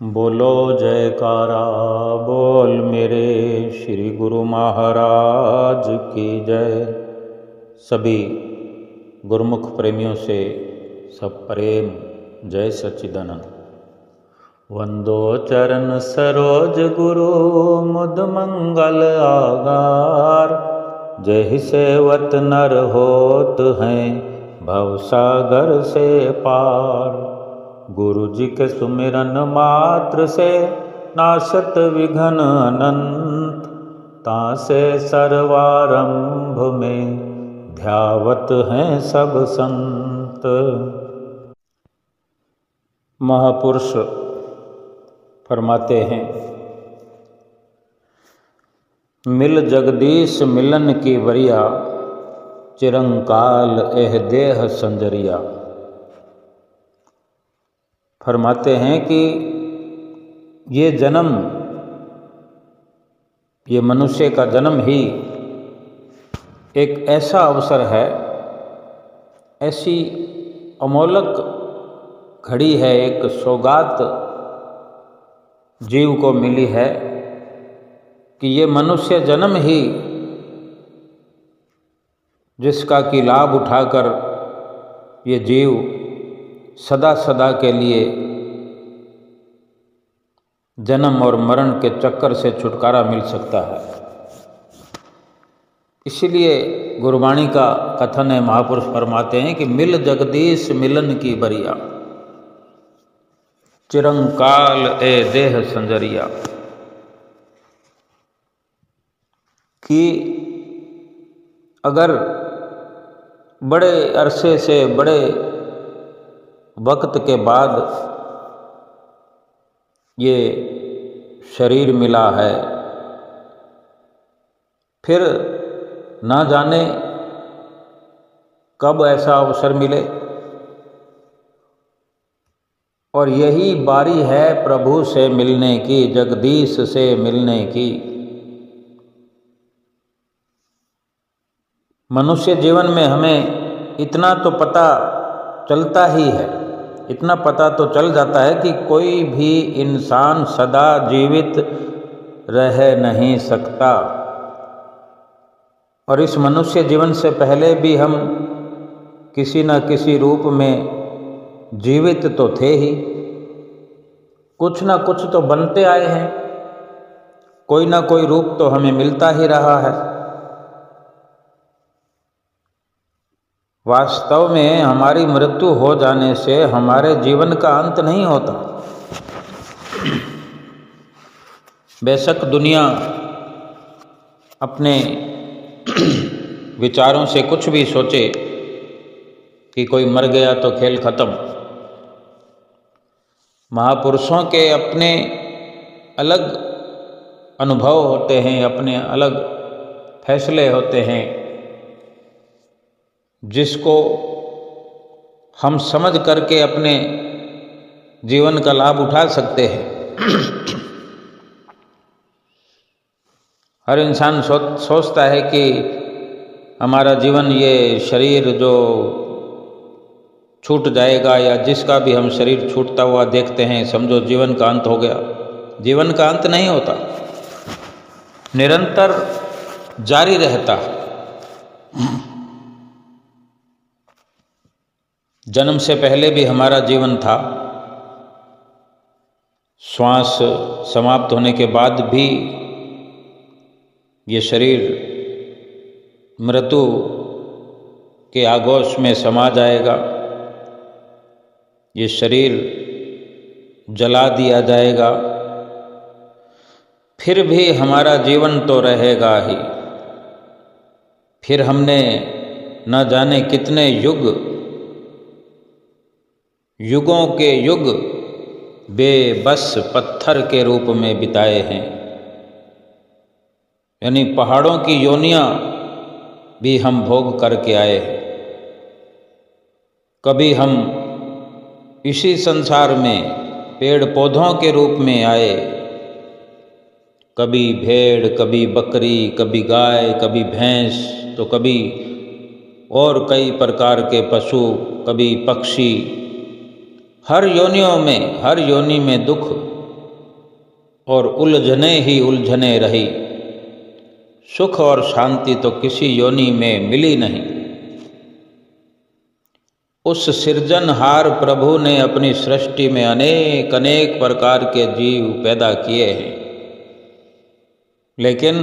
बोलो जयकारा बोल मेरे श्री गुरु महाराज की जय। सभी गुरुमुख प्रेमियों से सब प्रेम जय सच्चिदानंद। वंदो चरण सरोज गुरु मुद मंगल आगार। जय सेवत नर होत हैं भवसागर से पार। गुरु जी के सुमिरन मात्र से नाशत विघ्न अनंत। तासे सर्वारंभ में ध्यावत हैं सब संत। महापुरुष फरमाते हैं, मिल जगदीश मिलन की वरिया। चिरंकाल एह देह संजरिया। फरमाते हैं कि ये जन्म, ये मनुष्य का जन्म ही एक ऐसा अवसर है, ऐसी अमोलक घड़ी है, एक सौगात जीव को मिली है कि ये मनुष्य जन्म ही जिसका कि लाभ उठाकर ये जीव सदा सदा के लिए जन्म और मरण के चक्कर से छुटकारा मिल सकता है। इसीलिए गुरबाणी का कथन है, महापुरुष फरमाते हैं कि मिल जगदीश मिलन की बरिया। चिरंकाल ए देह संजरिया। कि अगर बड़े अरसे से, बड़े वक्त के बाद ये शरीर मिला है, फिर ना जाने कब ऐसा अवसर मिले। और यही बारी है प्रभु से मिलने की, जगदीश से मिलने की। मनुष्य जीवन में हमें इतना तो पता चलता ही है, इतना पता तो चल जाता है कि कोई भी इंसान सदा जीवित रह नहीं सकता। और इस मनुष्य जीवन से पहले भी हम किसी न किसी रूप में जीवित तो थे ही। कुछ ना कुछ तो बनते आए हैं, कोई ना कोई रूप तो हमें मिलता ही रहा है। वास्तव में हमारी मृत्यु हो जाने से हमारे जीवन का अंत नहीं होता। बेशक दुनिया अपने विचारों से कुछ भी सोचे कि कोई मर गया तो खेल खत्म। महापुरुषों के अपने अलग अनुभव होते हैं, अपने अलग फैसले होते हैं, जिसको हम समझ करके अपने जीवन का लाभ उठा सकते हैं। हर इंसान सोचता है कि हमारा जीवन, ये शरीर जो छूट जाएगा, या जिसका भी हम शरीर छूटता हुआ देखते हैं, समझो जीवन का अंत हो गया। जीवन का अंत नहीं होता, निरंतर जारी रहता। जन्म से पहले भी हमारा जीवन था, श्वास समाप्त होने के बाद भी ये शरीर मृत्यु के आगोश में समा जाएगा। ये शरीर जला दिया जाएगा, फिर भी हमारा जीवन तो रहेगा ही। फिर हमने न जाने कितने युगों के युग बेबस पत्थर के रूप में बिताए हैं। यानी पहाड़ों की योनियां भी हम भोग करके आए हैं। कभी हम इसी संसार में पेड़ पौधों के रूप में आए, कभी भेड़, कभी बकरी, कभी गाय, कभी भैंस, तो कभी और कई प्रकार के पशु, कभी पक्षी। हर योनि में दुख और उलझने ही उलझने रही, सुख और शांति तो किसी योनि में मिली नहीं। उस सृजनहार प्रभु ने अपनी सृष्टि में अनेक अनेक प्रकार के जीव पैदा किए हैं, लेकिन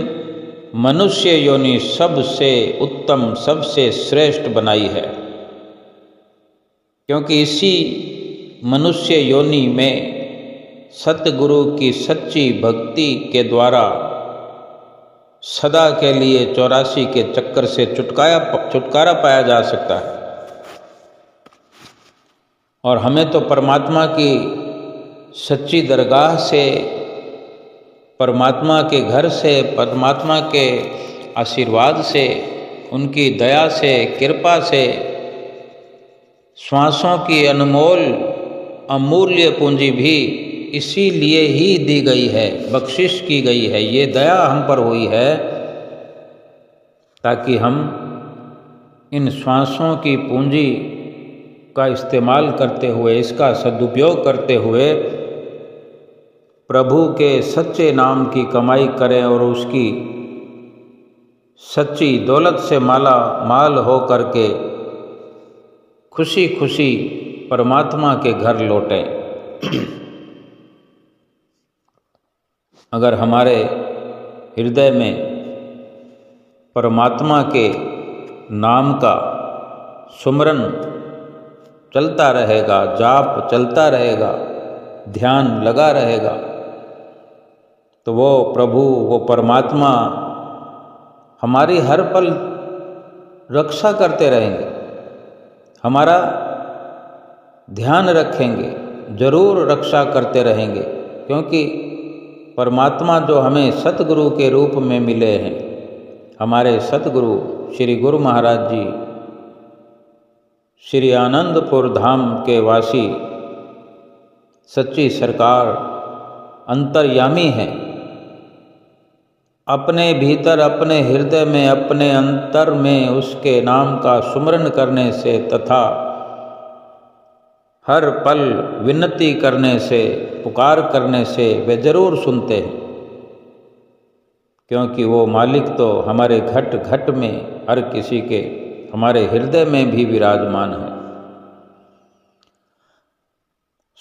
मनुष्य योनि सबसे उत्तम, सबसे श्रेष्ठ बनाई है, क्योंकि इसी मनुष्य योनि में सतगुरु की सच्ची भक्ति के द्वारा सदा के लिए 84 के चक्कर से छुटकारा पाया जा सकता है। और हमें तो परमात्मा की सच्ची दरगाह से, परमात्मा के घर से, परमात्मा के आशीर्वाद से, उनकी दया से, कृपा से श्वासों की अनमोल अमूल्य पूंजी भी इसीलिए ही दी गई है, बख्शिश की गई है। ये दया हम पर हुई है ताकि हम इन श्वासों की पूंजी का इस्तेमाल करते हुए, इसका सदुपयोग करते हुए प्रभु के सच्चे नाम की कमाई करें और उसकी सच्ची दौलत से माला माल हो करके खुशी खुशी परमात्मा के घर लौटें। अगर हमारे हृदय में परमात्मा के नाम का सुमरन चलता रहेगा, जाप चलता रहेगा, ध्यान लगा रहेगा, तो वो प्रभु, वो परमात्मा हमारी हर पल रक्षा करते रहेंगे, हमारा ध्यान रखेंगे, जरूर रक्षा करते रहेंगे। क्योंकि परमात्मा जो हमें सतगुरु के रूप में मिले हैं, हमारे सतगुरु श्री गुरु महाराज जी श्री आनंदपुर धाम के वासी सच्ची सरकार अंतर्यामी हैं। अपने भीतर, अपने हृदय में, अपने अंतर में उसके नाम का सुमरन करने से तथा हर पल विनती करने से, पुकार करने से वे जरूर सुनते हैं, क्योंकि वो मालिक तो हमारे घट घट में, हर किसी के हमारे हृदय में भी विराजमान है।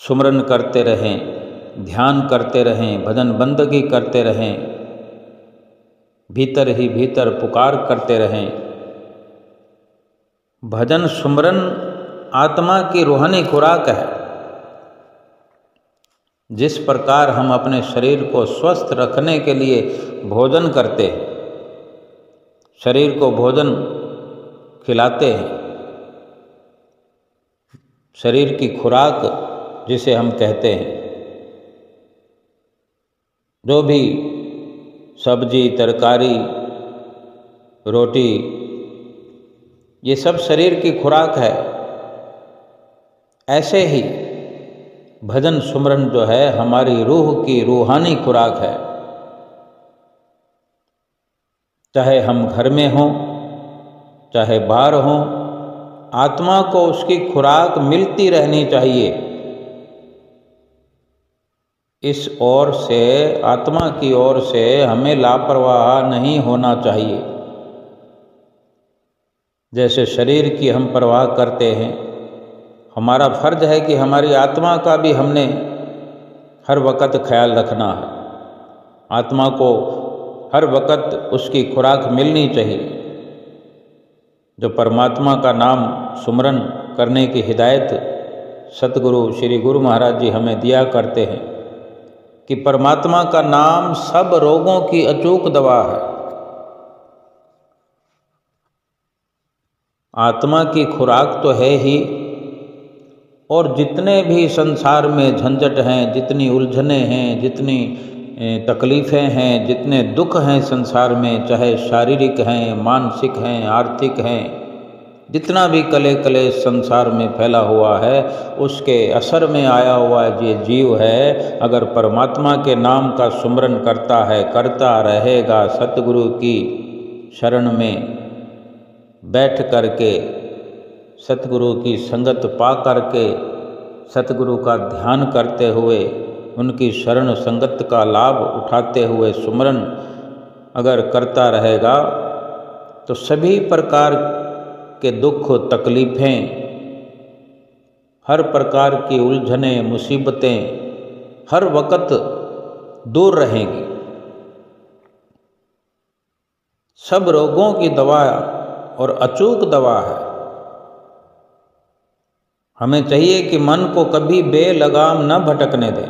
सुमरन करते रहें, ध्यान करते रहें, भजन बंदगी करते रहें, भीतर ही भीतर पुकार करते रहें। भजन सुमरन आत्मा की रूहानी खुराक है। जिस प्रकार हम अपने शरीर को स्वस्थ रखने के लिए भोजन करते हैं, शरीर को भोजन खिलाते हैं, शरीर की खुराक जिसे हम कहते हैं, जो भी सब्जी, तरकारी, रोटी, ये सब शरीर की खुराक है। ऐसे ही भजन सुमरन जो है हमारी रूह की रूहानी खुराक है। चाहे हम घर में हों, चाहे बाहर हों, आत्मा को उसकी खुराक मिलती रहनी चाहिए। इस ओर से, आत्मा की ओर से हमें लापरवाह नहीं होना चाहिए। जैसे शरीर की हम परवाह करते हैं, हमारा फर्ज है कि हमारी आत्मा का भी हमने हर वक़्त ख्याल रखना है। आत्मा को हर वक़्त उसकी खुराक मिलनी चाहिए। जो परमात्मा का नाम सुमरन करने की हिदायत सतगुरु श्री गुरु महाराज जी हमें दिया करते हैं कि परमात्मा का नाम सब रोगों की अचूक दवा है। आत्मा की खुराक तो है ही, और जितने भी संसार में झंझट हैं, जितनी उलझने हैं, जितनी तकलीफ़ें हैं, जितने दुख हैं संसार में, चाहे शारीरिक हैं, मानसिक हैं, आर्थिक हैं, जितना भी कले कले संसार में फैला हुआ है, उसके असर में आया हुआ ये जीव है। अगर परमात्मा के नाम का सुमरन करता है, करता रहेगा, सतगुरु की शरण में बैठ करके, सतगुरु की संगत पा करके, सतगुरु का ध्यान करते हुए उनकी शरण संगत का लाभ उठाते हुए सुमरन अगर करता रहेगा तो सभी प्रकार के दुख तकलीफ़ें, हर प्रकार की उलझनें मुसीबतें हर वक्त दूर रहेंगी। सब रोगों की दवा और अचूक दवा है। हमें चाहिए कि मन को कभी बेलगाम न भटकने दें।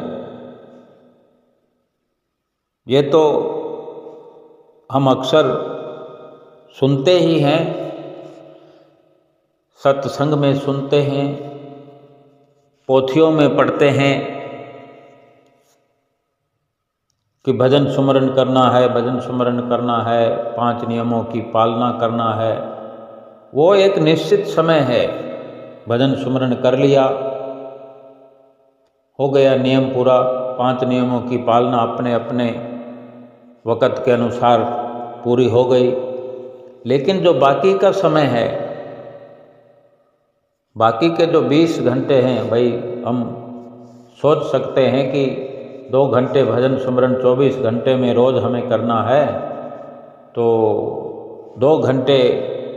ये तो हम अक्सर सुनते ही हैं, सत्संग में सुनते हैं, पोथियों में पढ़ते हैं कि भजन सुमरन करना है, भजन सुमरन करना है, 5 नियमों की पालना करना है। वो एक निश्चित समय है, भजन सुमरन कर लिया, हो गया नियम पूरा। 5 नियमों की पालना अपने अपने वक़्त के अनुसार पूरी हो गई। लेकिन जो बाकी का समय है, बाकी के जो 20 घंटे हैं, भाई हम सोच सकते हैं कि 2 घंटे भजन सुमरन 24 घंटे में रोज़ हमें करना है, तो 2 घंटे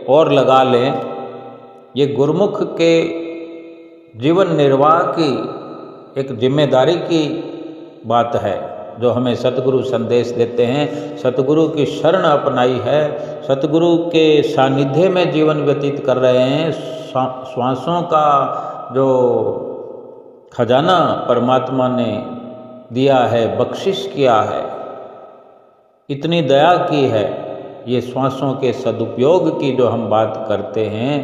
और लगा लें। ये गुरुमुख के जीवन निर्वाह की एक जिम्मेदारी की बात है जो हमें सतगुरु संदेश देते हैं। सतगुरु की शरण अपनाई है, सतगुरु के सानिध्य में जीवन व्यतीत कर रहे हैं। श्वासों का जो खजाना परमात्मा ने दिया है, बख्शिश किया है, इतनी दया की है। ये श्वासों के सदुपयोग की जो हम बात करते हैं,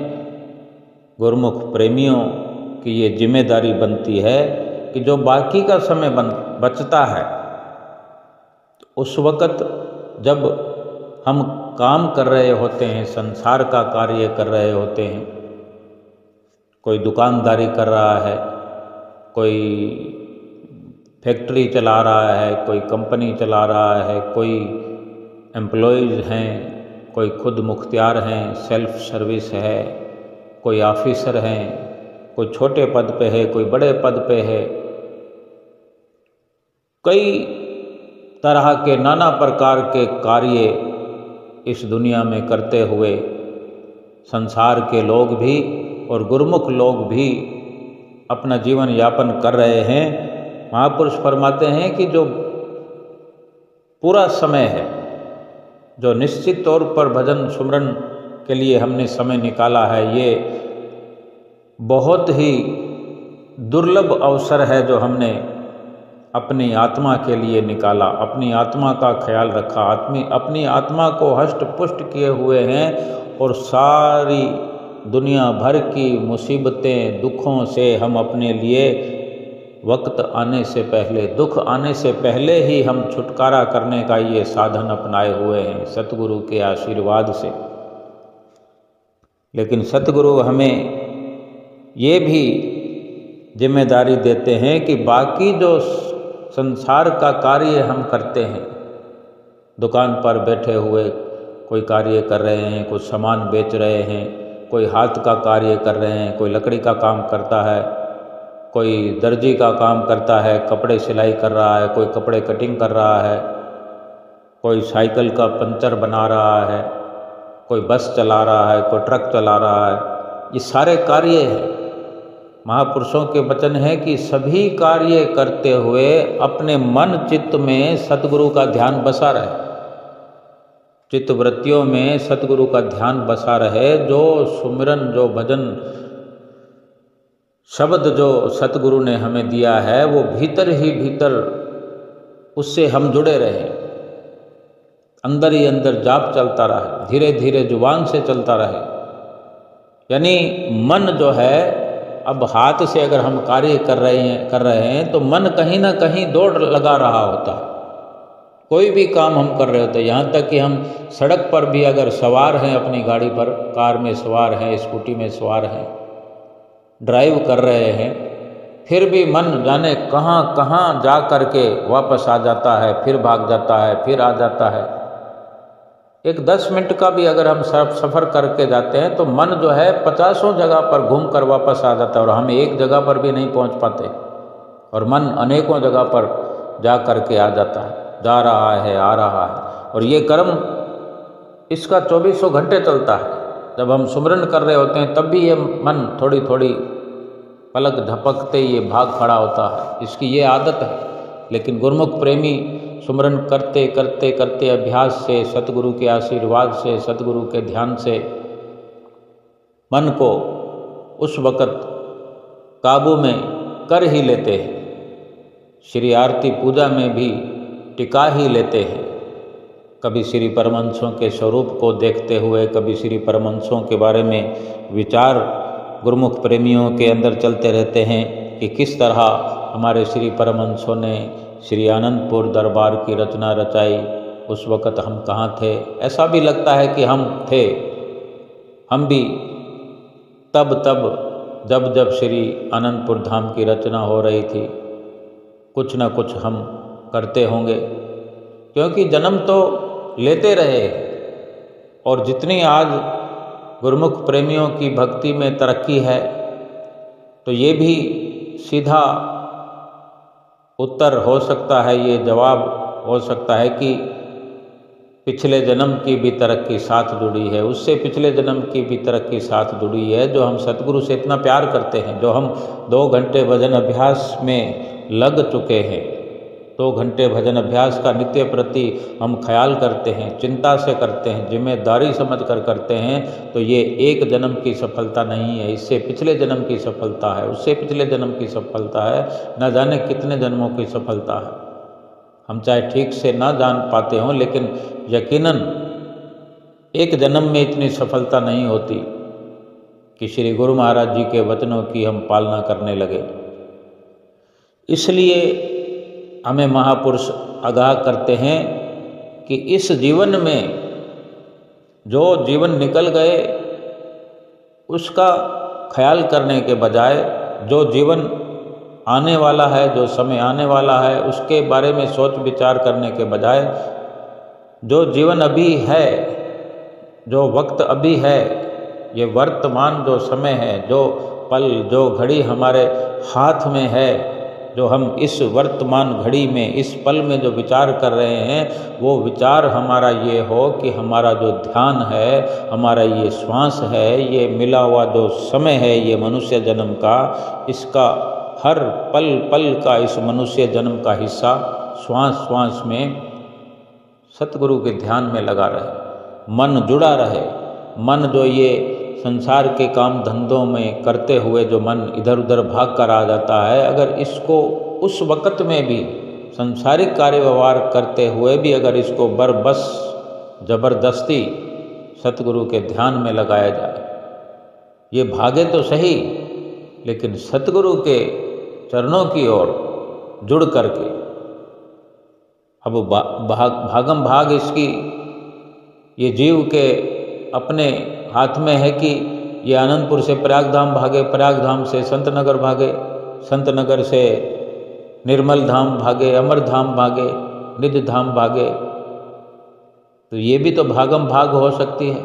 गुरुमुख प्रेमियों की ये जिम्मेदारी बनती है कि जो बाकी का समय बचता है, उस वक़्त जब हम काम कर रहे होते हैं, संसार का कार्य कर रहे होते हैं, कोई दुकानदारी कर रहा है, कोई फैक्ट्री चला रहा है, कोई कंपनी चला रहा है, कोई एम्प्लॉयज़ हैं, कोई खुद मुख्तियार हैं, सेल्फ सर्विस है, कोई ऑफिसर हैं, कोई छोटे पद पे है, कोई बड़े पद पे है। कई तरह के नाना प्रकार के कार्य इस दुनिया में करते हुए संसार के लोग भी और गुरुमुख लोग भी अपना जीवन यापन कर रहे हैं। महापुरुष फरमाते हैं कि जो पूरा समय है, जो निश्चित तौर पर भजन सुमरन के लिए हमने समय निकाला है, ये बहुत ही दुर्लभ अवसर है जो हमने अपनी आत्मा के लिए निकाला, अपनी आत्मा का ख्याल रखा, अपनी आत्मा को हष्ट पुष्ट किए हुए हैं और सारी दुनिया भर की मुसीबतें दुखों से हम अपने लिए वक्त आने से पहले, दुख आने से पहले ही हम छुटकारा करने का ये साधन अपनाए हुए हैं सतगुरु के आशीर्वाद से। लेकिन सतगुरु हमें ये भी जिम्मेदारी देते हैं कि बाकी जो संसार का कार्य हम करते हैं, दुकान पर बैठे हुए कोई कार्य कर रहे हैं, कुछ सामान बेच रहे हैं, कोई हाथ का कार्य कर रहे हैं, कोई लकड़ी का काम करता है, कोई दर्जी का काम करता है, कपड़े सिलाई कर रहा है, कोई कपड़े कटिंग कर रहा है, कोई साइकिल का पंचर बना रहा है, कोई बस चला रहा है, कोई ट्रक चला रहा है। ये सारे कार्य हैं। महापुरुषों के वचन है कि सभी कार्य करते हुए अपने मन चित्त में सतगुरु का ध्यान बसा रहे, चित्त वृत्तियों में सतगुरु का ध्यान बसा रहे। जो सुमिरन, जो भजन शब्द जो सतगुरु ने हमें दिया है, वो भीतर ही भीतर उससे हम जुड़े रहे, अंदर ही अंदर जाप चलता रहे, धीरे धीरे जुबान से चलता रहे। यानी मन जो है, अब हाथ से अगर हम कार्य कर रहे हैं तो मन कहीं ना कहीं दौड़ लगा रहा होता है। कोई भी काम हम कर रहे होते हैं, यहाँ तक कि हम सड़क पर भी अगर सवार हैं, अपनी गाड़ी पर, कार में सवार हैं, स्कूटी में सवार हैं, ड्राइव कर रहे हैं, फिर भी मन जाने कहाँ कहाँ जा कर के वापस आ जाता है, फिर भाग जाता है, फिर आ जाता है। एक 10 मिनट का भी अगर हम सफ़र करके जाते हैं तो मन जो है 50 जगह पर घूम कर वापस आ जाता है और हम एक जगह पर भी नहीं पहुंच पाते। और मन अनेकों जगह पर जा कर के आ जाता है, जा रहा है, आ रहा है। और ये कर्म इसका 24 घंटे चलता है। जब हम सुमरन कर रहे होते हैं तब भी ये मन थोड़ी थोड़ी पलक झपकते ये भाग खड़ा होता है, इसकी ये आदत है। लेकिन गुरुमुख प्रेमी सुमरन करते करते करते अभ्यास से, सतगुरु के आशीर्वाद से, सतगुरु के ध्यान से मन को उस वक़्त काबू में कर ही लेते हैं। श्री आरती पूजा में भी टिका ही लेते हैं। कभी श्री परमहंसों के स्वरूप को देखते हुए, कभी श्री परमहंसों के बारे में विचार गुरुमुख प्रेमियों के अंदर चलते रहते हैं कि किस तरह हमारे श्री परमहंसों ने श्री आनंदपुर दरबार की रचना रचाई। उस वक़्त हम कहाँ थे? ऐसा भी लगता है कि हम थे, हम भी तब जब श्री आनंदपुर धाम की रचना हो रही थी कुछ न कुछ हम करते होंगे, क्योंकि जन्म तो लेते रहे। और जितनी आज गुरुमुख प्रेमियों की भक्ति में तरक्की है, तो ये भी सीधा उत्तर हो सकता है, ये जवाब हो सकता है कि पिछले जन्म की भी तरक्की साथ जुड़ी है, उससे पिछले जन्म की भी तरक्की साथ जुड़ी है। जो हम सतगुरु से इतना प्यार करते हैं, जो हम 2 घंटे भजन अभ्यास में लग चुके हैं, 2 घंटे भजन अभ्यास का नित्य प्रति हम ख्याल करते हैं, चिंता से करते हैं, जिम्मेदारी समझ कर करते हैं, तो ये एक जन्म की सफलता नहीं है, इससे पिछले जन्म की सफलता है, उससे पिछले जन्म की सफलता है, न जाने कितने जन्मों की सफलता है। हम चाहे ठीक से ना जान पाते हों, लेकिन यकीनन एक जन्म में इतनी सफलता नहीं होती कि श्री गुरु महाराज जी के वचनों की हम पालना करने लगे। इसलिए हमें महापुरुष आगाह करते हैं कि इस जीवन में जो जीवन निकल गए उसका ख्याल करने के बजाय जो जीवन आने वाला है, जो समय आने वाला है, उसके बारे में सोच विचार करने के बजाय जो जीवन अभी है, जो वक्त अभी है, ये वर्तमान जो समय है, जो पल, जो घड़ी हमारे हाथ में है, जो हम इस वर्तमान घड़ी में, इस पल में जो विचार कर रहे हैं, वो विचार हमारा ये हो कि हमारा जो ध्यान है, हमारा ये श्वास है, ये मिला हुआ जो समय है, ये मनुष्य जन्म का, इसका हर पल पल का इस मनुष्य जन्म का हिस्सा श्वास श्वास में सतगुरु के ध्यान में लगा रहे, मन जुड़ा रहे। मन जो ये संसार के काम धंधों में करते हुए जो मन इधर उधर भाग कर आ जाता है, अगर इसको उस वक़्त में भी संसारिक कार्य व्यवहार करते हुए भी अगर इसको बरबस ज़बरदस्ती सतगुरु के ध्यान में लगाया जाए, ये भागे तो सही, लेकिन सतगुरु के चरणों की ओर जुड़ करके, अब भागम भाग इसकी ये जीव के अपने हाथ में है कि ये आनंदपुर से प्रयागधाम भागे, प्रयागधाम से संतनगर भागे, संतनगर से निर्मल धाम भागे, अमर धाम भागे, निज धाम भागे। तो ये भी तो भागम भाग हो सकती है।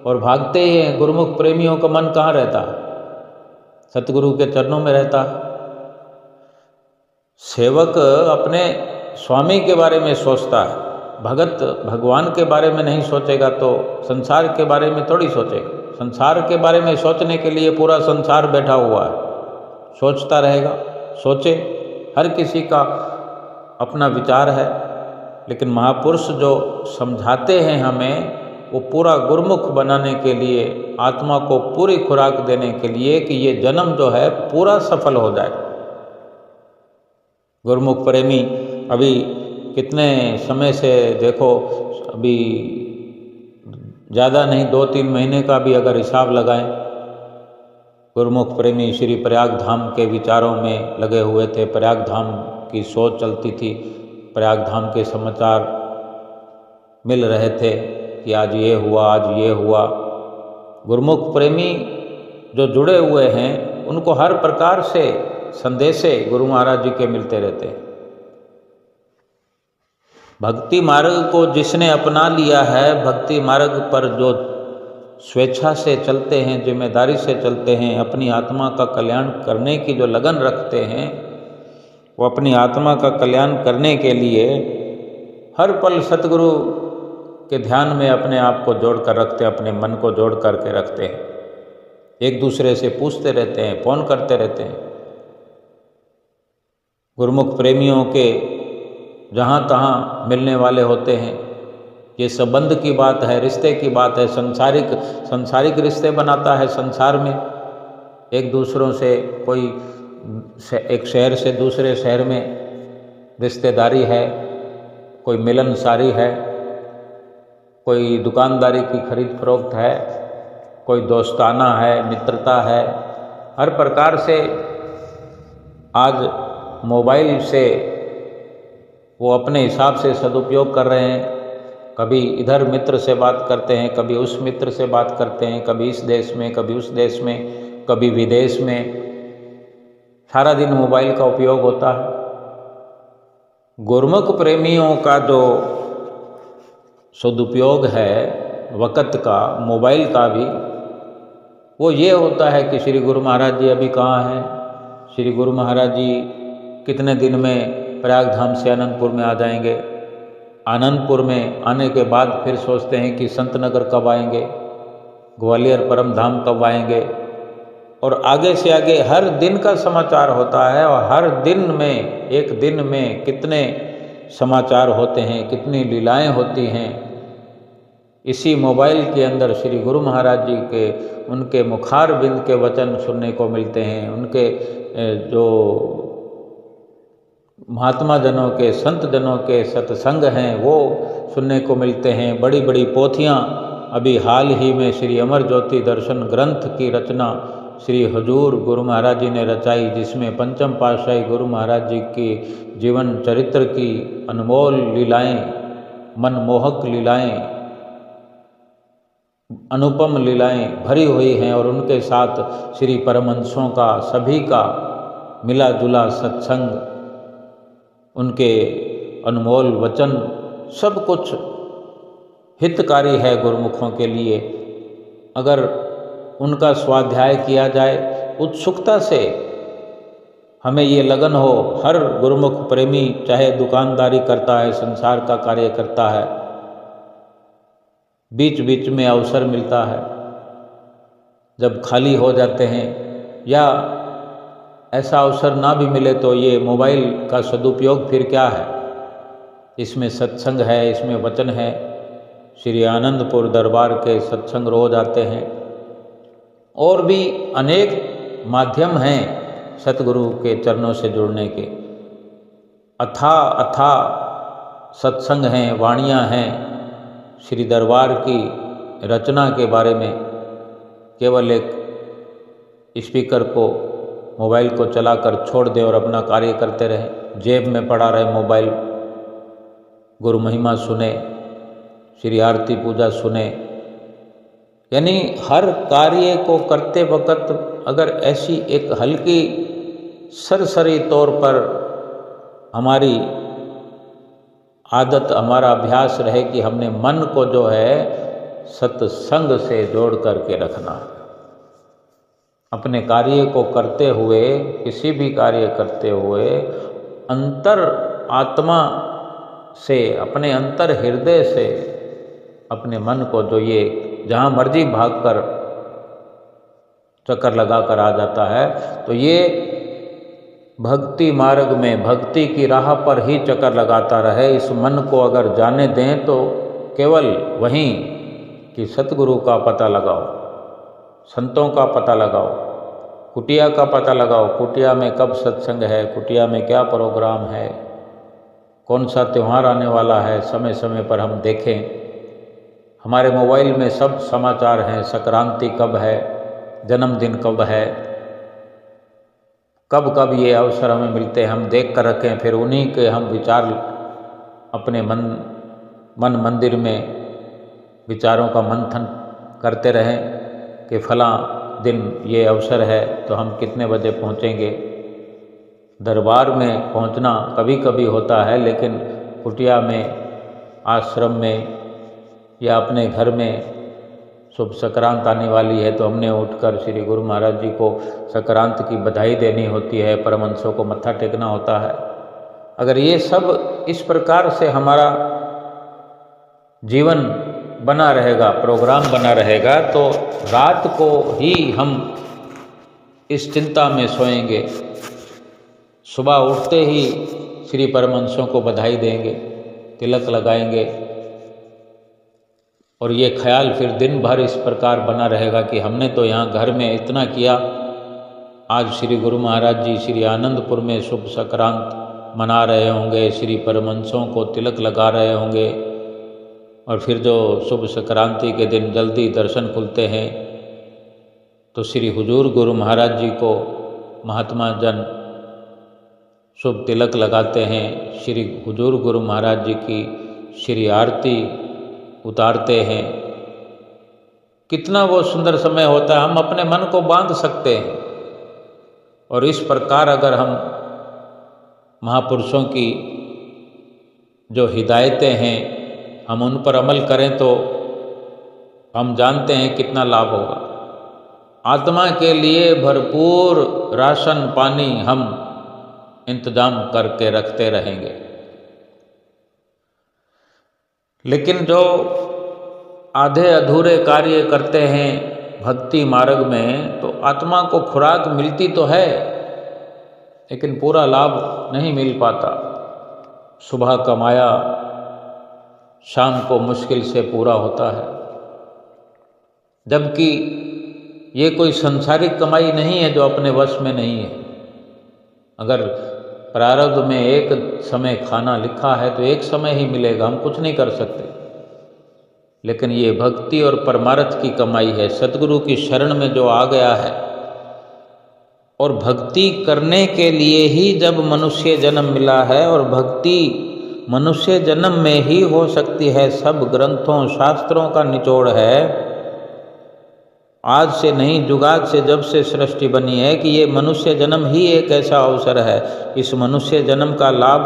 और भागते ही हैं गुरुमुख प्रेमियों का मन कहाँ रहता है? सतगुरु के चरणों में रहता है। सेवक अपने स्वामी के बारे में सोचता है, भगत भगवान के बारे में नहीं सोचेगा तो संसार के बारे में थोड़ी सोचेगा। संसार के बारे में सोचने के लिए पूरा संसार बैठा हुआ है, सोचता रहेगा, सोचे। हर किसी का अपना विचार है, लेकिन महापुरुष जो समझाते हैं हमें, वो पूरा गुरुमुख बनाने के लिए, आत्मा को पूरी खुराक देने के लिए कि ये जन्म जो है पूरा सफल हो जाए। गुरुमुख प्रेमी अभी कितने समय से देखो, अभी ज़्यादा नहीं 2-3 महीने का भी अगर हिसाब लगाएं, गुरुमुख प्रेमी श्री प्रयाग धाम के विचारों में लगे हुए थे। प्रयाग धाम की सोच चलती थी, प्रयाग धाम के समाचार मिल रहे थे कि आज ये हुआ, आज ये हुआ। गुरुमुख प्रेमी जो जुड़े हुए हैं, उनको हर प्रकार से संदेशे गुरु महाराज जी के मिलते रहते हैं। भक्ति मार्ग को जिसने अपना लिया है, भक्ति मार्ग पर जो स्वेच्छा से चलते हैं, जिम्मेदारी से चलते हैं, अपनी आत्मा का कल्याण करने की जो लगन रखते हैं, वो अपनी आत्मा का कल्याण करने के लिए हर पल सतगुरु के ध्यान में अपने आप को जोड़ कर रखते हैं, अपने मन को जोड़ करके रखते हैं, एक दूसरे से पूछते रहते हैं, फोन करते रहते हैं। गुरुमुख प्रेमियों के जहाँ तहाँ मिलने वाले होते हैं। ये संबंध की बात है, रिश्ते की बात है, संसारिक रिश्ते बनाता है संसार में। एक दूसरों से कोई एक शहर से दूसरे शहर में रिश्तेदारी है, कोई मिलनसारी है, कोई दुकानदारी की खरीद फरोख्त है, कोई दोस्ताना है, मित्रता है। हर प्रकार से आज मोबाइल से वो अपने हिसाब से सदुपयोग कर रहे हैं। कभी इधर मित्र से बात करते हैं, कभी उस मित्र से बात करते हैं, कभी इस देश में, कभी उस देश में, कभी विदेश में। सारा दिन मोबाइल का उपयोग होता है। गुरुमुख प्रेमियों का जो सदुपयोग है वक़्त का, मोबाइल का भी, वो ये होता है कि श्री गुरु महाराज जी अभी कहाँ हैं, श्री गुरु महाराज जी कितने दिन में प्रयाग धाम से आनंदपुर में आ जाएंगे, आनंदपुर में आने के बाद फिर सोचते हैं कि संत नगर कब आएंगे, ग्वालियर परम धाम कब आएंगे, और आगे से आगे हर दिन का समाचार होता है। और हर दिन में, एक दिन में कितने समाचार होते हैं, कितनी लीलाएं होती हैं। इसी मोबाइल के अंदर श्री गुरु महाराज जी के, उनके मुखार बिंद के वचन सुनने को मिलते हैं। उनके जो महात्मा जनों के, संत जनों के सत्संग हैं वो सुनने को मिलते हैं। बड़ी बड़ी पोथियाँ, अभी हाल ही में श्री अमर ज्योति दर्शन ग्रंथ की रचना श्री हजूर गुरु महाराज जी ने रचाई, जिसमें पंचम पातशाही गुरु महाराज जी की जीवन चरित्र की अनमोल लीलाएं, मनमोहक लीलाएं, अनुपम लीलाएं भरी हुई हैं। और उनके साथ श्री परमहंसों का, सभी का मिला जुला सत्संग, उनके अनमोल वचन, सब कुछ हितकारी है गुरुमुखों के लिए। अगर उनका स्वाध्याय किया जाए उत्सुकता से, हमें ये लगन हो, हर गुरुमुख प्रेमी चाहे दुकानदारी करता है, संसार का कार्य करता है, बीच बीच में अवसर मिलता है, जब खाली हो जाते हैं, या ऐसा अवसर ना भी मिले तो ये मोबाइल का सदुपयोग फिर क्या है। इसमें सत्संग है, इसमें वचन है। श्री आनंदपुर दरबार के सत्संग रोज आते हैं, और भी अनेक माध्यम हैं सतगुरु के चरणों से जुड़ने के। अथा सत्संग हैं, वाणियाँ हैं। श्री दरबार की रचना के बारे में केवल एक स्पीकर को, मोबाइल को चलाकर छोड़ दें और अपना कार्य करते रहें, जेब में पड़ा रहे मोबाइल, गुरु महिमा सुने, श्री आरती पूजा सुने। यानी हर कार्य को करते वक्त अगर ऐसी एक हल्की सरसरी तौर पर हमारी आदत, हमारा अभ्यास रहे कि हमने मन को जो है सत्संग से जोड़ करके रखना है। अपने कार्य को करते हुए, किसी भी कार्य करते हुए अंतर आत्मा से, अपने अंतर हृदय से अपने मन को, जो ये जहाँ मर्जी भागकर चक्कर लगाकर आ जाता है, तो ये भक्ति मार्ग में, भक्ति की राह पर ही चक्कर लगाता रहे। इस मन को अगर जाने दें तो केवल वहीं कि सतगुरु का पता लगाओ, संतों का पता लगाओ, कुटिया का पता लगाओ, कुटिया में कब सत्संग है, कुटिया में क्या प्रोग्राम है, कौन सा त्यौहार आने वाला है, समय समय पर हम देखें। हमारे मोबाइल में सब समाचार हैं, संक्रांति कब है, जन्मदिन कब है, कब कब ये अवसर हमें मिलते हैं, हम देख कर रखें। फिर उन्हीं के हम विचार अपने मन मंदिर में विचारों का मंथन करते रहें कि फलां दिन ये अवसर है तो हम कितने बजे पहुँचेंगे। दरबार में पहुँचना कभी कभी होता है, लेकिन कुटिया में, आश्रम में या अपने घर में शुभ संक्रांत आने वाली है तो हमने उठकर श्री गुरु महाराज जी को संक्रांत की बधाई देनी होती है, परमहंसों को मत्था टेकना होता है। अगर ये सब इस प्रकार से हमारा जीवन बना रहेगा, प्रोग्राम बना रहेगा, तो रात को ही हम इस चिंता में सोएंगे, सुबह उठते ही श्री परमहंसों को बधाई देंगे, तिलक लगाएंगे, और ये ख्याल फिर दिन भर इस प्रकार बना रहेगा कि हमने तो यहाँ घर में इतना किया, आज श्री गुरु महाराज जी श्री आनंदपुर में शुभ संक्रांत मना रहे होंगे, श्री परमहंसों को तिलक लगा रहे होंगे, और फिर जो शुभ संक्रांति के दिन जल्दी दर्शन खुलते हैं तो श्री हुजूर गुरु महाराज जी को महात्मा जन शुभ तिलक लगाते हैं, श्री हुजूर गुरु महाराज जी की श्री आरती उतारते हैं। कितना वो सुंदर समय होता है, हम अपने मन को बांध सकते हैं। और इस प्रकार अगर हम महापुरुषों की जो हिदायतें हैं हम उन पर अमल करें तो हम जानते हैं कितना लाभ होगा। आत्मा के लिए भरपूर राशन पानी हम इंतजाम करके रखते रहेंगे, लेकिन जो आधे अधूरे कार्य करते हैं भक्ति मार्ग में, तो आत्मा को खुराक मिलती तो है लेकिन पूरा लाभ नहीं मिल पाता। सुबह कमाया शाम को मुश्किल से पूरा होता है, जबकि ये कोई संसारिक कमाई नहीं है जो अपने वश में नहीं है। अगर प्रारब्ध में एक समय खाना लिखा है तो एक समय ही मिलेगा, हम कुछ नहीं कर सकते। लेकिन ये भक्ति और परमार्थ की कमाई है, सतगुरु की शरण में जो आ गया है। और भक्ति करने के लिए ही जब मनुष्य जन्म मिला है, और भक्ति मनुष्य जन्म में ही हो सकती है, सब ग्रंथों शास्त्रों का निचोड़ है। आज से नहीं, जुगाद से जब से सृष्टि बनी है कि ये मनुष्य जन्म ही एक ऐसा अवसर है, इस मनुष्य जन्म का लाभ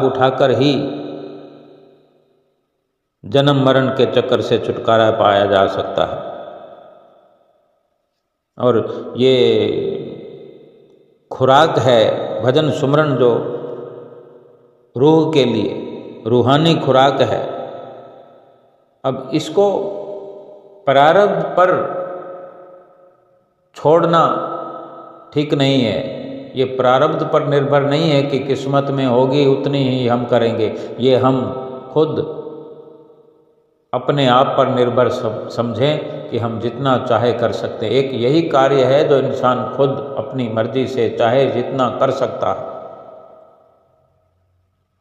उठाकर ही जन्म मरण के चक्कर से छुटकारा पाया जा सकता है। और ये खुराक है भजन सुमरन, जो रूह के लिए रूहानी खुराक है। अब इसको प्रारब्ध पर छोड़ना ठीक नहीं है। ये प्रारब्ध पर निर्भर नहीं है कि किस्मत में होगी उतनी ही हम करेंगे, ये हम खुद अपने आप पर निर्भर समझें कि हम जितना चाहे कर सकते हैं। एक यही कार्य है जो इंसान खुद अपनी मर्जी से चाहे जितना कर सकता है।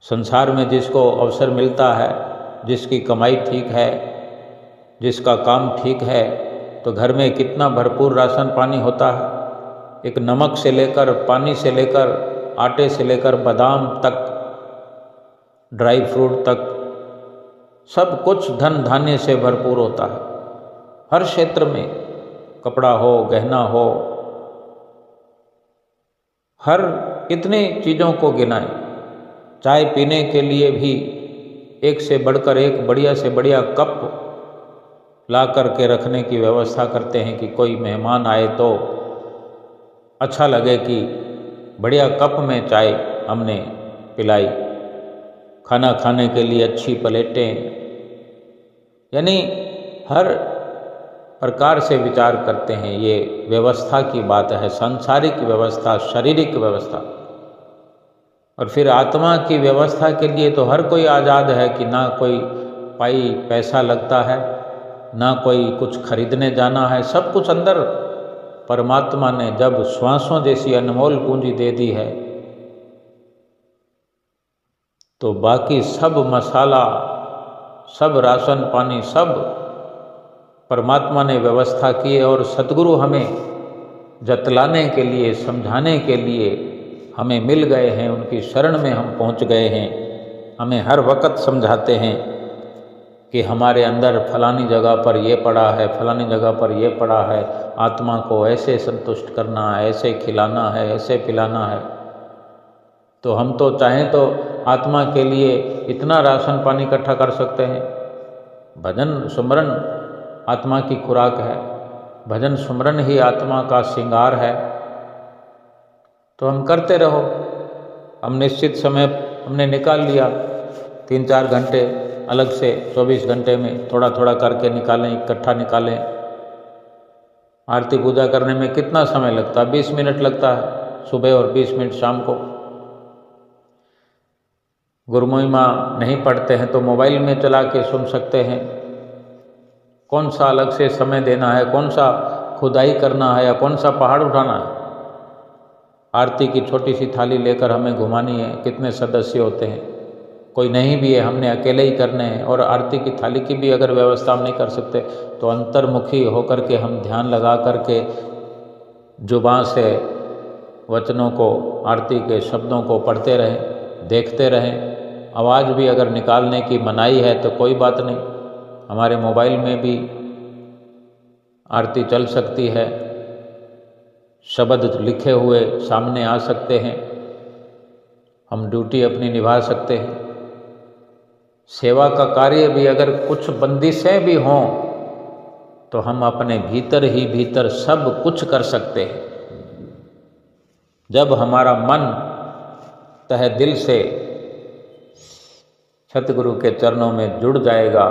संसार में जिसको अवसर मिलता है, जिसकी कमाई ठीक है, जिसका काम ठीक है, तो घर में कितना भरपूर राशन पानी होता है। एक नमक से लेकर, पानी से लेकर, आटे से लेकर, बादाम तक, ड्राई फ्रूट तक, सब कुछ धन धान्य से भरपूर होता है। हर क्षेत्र में कपड़ा हो, गहना हो, हर कितनी चीज़ों को गिनाएं। चाय पीने के लिए भी एक से बढ़कर एक बढ़िया से बढ़िया कप ला करके रखने की व्यवस्था करते हैं कि कोई मेहमान आए तो अच्छा लगे कि बढ़िया कप में चाय हमने पिलाई। खाना खाने के लिए अच्छी प्लेटें, यानी हर प्रकार से विचार करते हैं। ये व्यवस्था की बात है, सांसारिक व्यवस्था, शारीरिक व्यवस्था। और फिर आत्मा की व्यवस्था के लिए तो हर कोई आज़ाद है कि ना कोई पैसा लगता है, ना कोई कुछ खरीदने जाना है। सब कुछ अंदर परमात्मा ने जब श्वासों जैसी अनमोल पूंजी दे दी है, तो बाकी सब मसाला, सब राशन पानी, सब परमात्मा ने व्यवस्था की है। और सतगुरु हमें जतलाने के लिए, समझाने के लिए हमें मिल गए हैं, उनकी शरण में हम पहुंच गए हैं। हमें हर वक्त समझाते हैं कि हमारे अंदर फलानी जगह पर ये पड़ा है, फलानी जगह पर ये पड़ा है, आत्मा को ऐसे संतुष्ट करना है, ऐसे खिलाना है, ऐसे पिलाना है। तो हम तो चाहें तो आत्मा के लिए इतना राशन पानी इकट्ठा कर सकते हैं, भजन सुमरन आत्मा की खुराक है, भजन सुमरन ही आत्मा का श्रृंगार है। तो हम करते रहो। हम निश्चित समय हमने निकाल लिया, 3-4 घंटे अलग से 24 घंटे में थोड़ा थोड़ा करके निकालें, इकट्ठा निकालें। आरती पूजा करने में कितना समय लगता है? 20 मिनट लगता है सुबह और 20 मिनट शाम को। गुरु महिमा नहीं पढ़ते हैं तो मोबाइल में चला के सुन सकते हैं। कौन सा अलग से समय देना है, कौन सा खुदाई करना है या कौन सा पहाड़ उठाना है? आरती की छोटी सी थाली लेकर हमें घुमानी है। कितने सदस्य होते हैं, कोई नहीं भी है, हमने अकेले ही करने हैं। और आरती की थाली की भी अगर व्यवस्था हम नहीं कर सकते तो अंतर्मुखी होकर के हम ध्यान लगा करके जुबान से वचनों को, आरती के शब्दों को पढ़ते रहें, देखते रहें। आवाज़ भी अगर निकालने की मनाही है तो कोई बात नहीं, हमारे मोबाइल में भी आरती चल सकती है, शब्द लिखे हुए सामने आ सकते हैं, हम ड्यूटी अपनी निभा सकते हैं। सेवा का कार्य भी अगर कुछ बंदिशें भी हों तो हम अपने भीतर ही भीतर सब कुछ कर सकते हैं। जब हमारा मन तहे दिल से सतगुरु के चरणों में जुड़ जाएगा,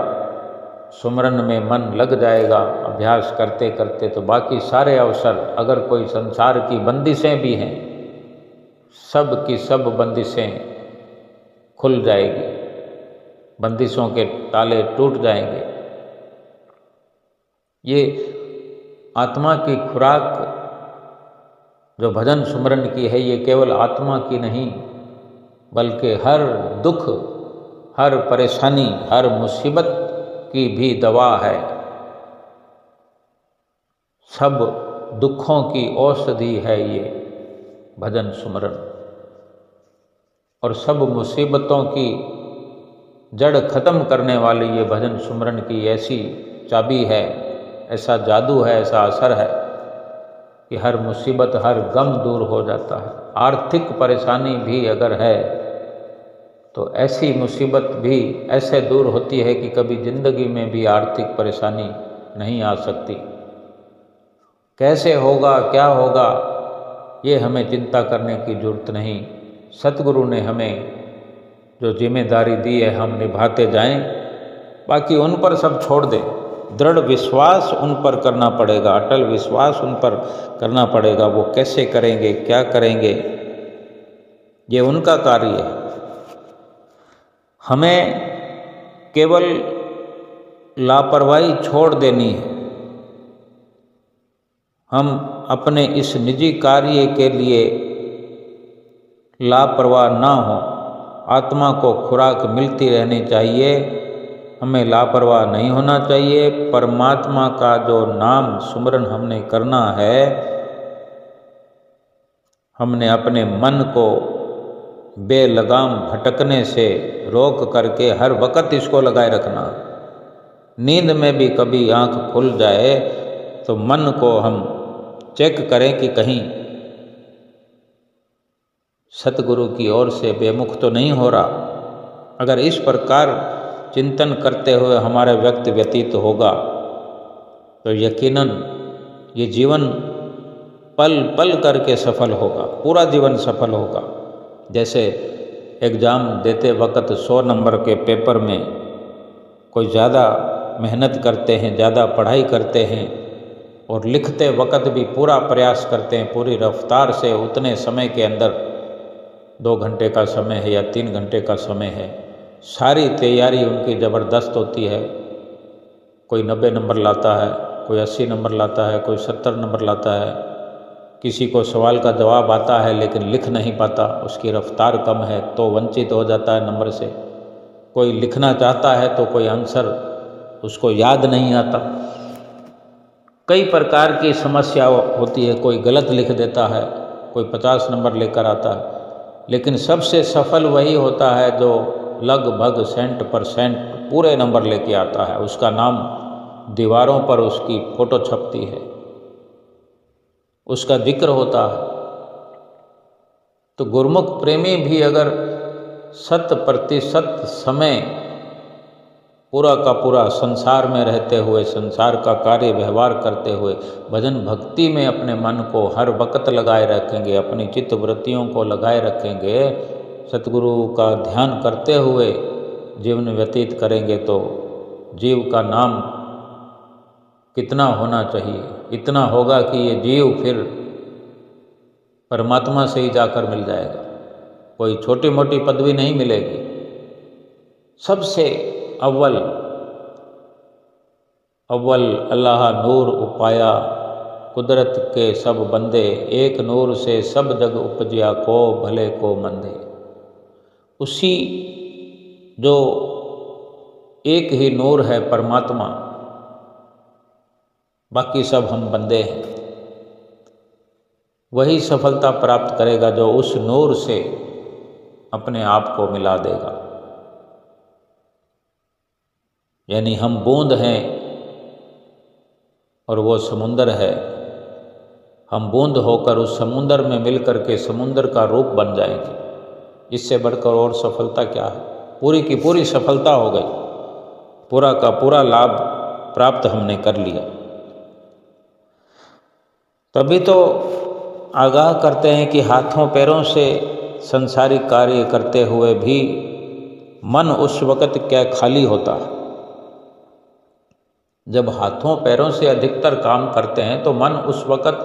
सुमरन में मन लग जाएगा अभ्यास करते करते, तो बाकी सारे अवसर, अगर कोई संसार की बंदिशें भी हैं, सब की सब बंदिशें खुल जाएगी, बंदिशों के ताले टूट जाएंगे। ये आत्मा की खुराक जो भजन सुमरन की है, ये केवल आत्मा की नहीं बल्कि हर दुख, हर परेशानी, हर मुसीबत की भी दवा है। सब दुखों की औषधि है ये भजन सुमरन, और सब मुसीबतों की जड़ खत्म करने वाली ये भजन सुमरन की ऐसी चाबी है, ऐसा जादू है, ऐसा असर है कि हर मुसीबत, हर गम दूर हो जाता है। आर्थिक परेशानी भी अगर है तो ऐसी मुसीबत भी ऐसे दूर होती है कि कभी जिंदगी में भी आर्थिक परेशानी नहीं आ सकती। कैसे होगा, क्या होगा, ये हमें चिंता करने की जरूरत नहीं। सतगुरु ने हमें जो जिम्मेदारी दी है हम निभाते जाएं, बाकी उन पर सब छोड़ दें। दृढ़ विश्वास उन पर करना पड़ेगा, अटल विश्वास उन पर करना पड़ेगा। वो कैसे करेंगे, क्या करेंगे, ये उनका कार्य है। हमें केवल लापरवाही छोड़ देनी है। हम अपने इस निजी कार्य के लिए लापरवाह ना हो। आत्मा को खुराक मिलती रहनी चाहिए, हमें लापरवाह नहीं होना चाहिए। परमात्मा का जो नाम सुमरन हमने करना है, हमने अपने मन को बेलगाम भटकने से रोक करके हर वक्त इसको लगाए रखना। नींद में भी कभी आंख खुल जाए तो मन को हम चेक करें कि कहीं सतगुरु की ओर से बेमुख तो नहीं हो रहा। अगर इस प्रकार चिंतन करते हुए हमारा व्यक्ति व्यतीत होगा तो यकीनन ये जीवन पल पल करके सफल होगा, पूरा जीवन सफल होगा। जैसे एग्ज़ाम देते वक्त 100 नंबर के पेपर में कोई ज़्यादा मेहनत करते हैं, ज़्यादा पढ़ाई करते हैं और लिखते वक्त भी पूरा प्रयास करते हैं, पूरी रफ्तार से, उतने समय के अंदर 2 घंटे का समय है या 3 घंटे का समय है, सारी तैयारी उनकी ज़बरदस्त होती है। कोई 90 नंबर लाता है, कोई 80 नंबर लाता है, कोई 70 नंबर लाता है। किसी को सवाल का जवाब आता है लेकिन लिख नहीं पाता, उसकी रफ्तार कम है तो वंचित हो जाता है नंबर से। कोई लिखना चाहता है तो कोई आंसर उसको याद नहीं आता। कई प्रकार की समस्या होती है, कोई गलत लिख देता है, कोई 50 नंबर लेकर आता है। लेकिन सबसे सफल वही होता है जो लगभग 100% पूरे नंबर लेके आता है। उसका नाम दीवारों पर उसकी फ़ोटो छपती है, उसका जिक्र होता है। तो गुरुमुख प्रेमी भी अगर 100% समय पूरा का पूरा संसार में रहते हुए, संसार का कार्य व्यवहार करते हुए भजन भक्ति में अपने मन को हर वक्त लगाए रखेंगे, अपनी चित्त वृत्तियों को लगाए रखेंगे, सतगुरु का ध्यान करते हुए जीवन व्यतीत करेंगे तो जीव का नाम कितना होना चाहिए, इतना होगा कि ये जीव फिर परमात्मा से ही जाकर मिल जाएगा। कोई छोटी मोटी पदवी नहीं मिलेगी। सबसे अव्वल अल्लाह नूर उपाया, कुदरत के सब बंदे, एक नूर से सब जग उपजिया, को भले को मंदे। उसी जो एक ही नूर है परमात्मा, बाकी सब हम बंदे हैं, वही सफलता प्राप्त करेगा जो उस नूर से अपने आप को मिला देगा। यानी हम बूंद हैं और वो समुंदर है। हम बूंद होकर उस समुंदर में मिलकर के समुंदर का रूप बन जाएंगे। इससे बढ़कर और सफलता क्या है? पूरी की पूरी सफलता हो गई, पूरा का पूरा लाभ प्राप्त हमने कर लिया। तभी तो आगाह करते हैं कि हाथों पैरों से संसारिक कार्य करते हुए भी मन उस वक़्त क्या खाली होता है। जब हाथों पैरों से अधिकतर काम करते हैं तो मन उस वक़्त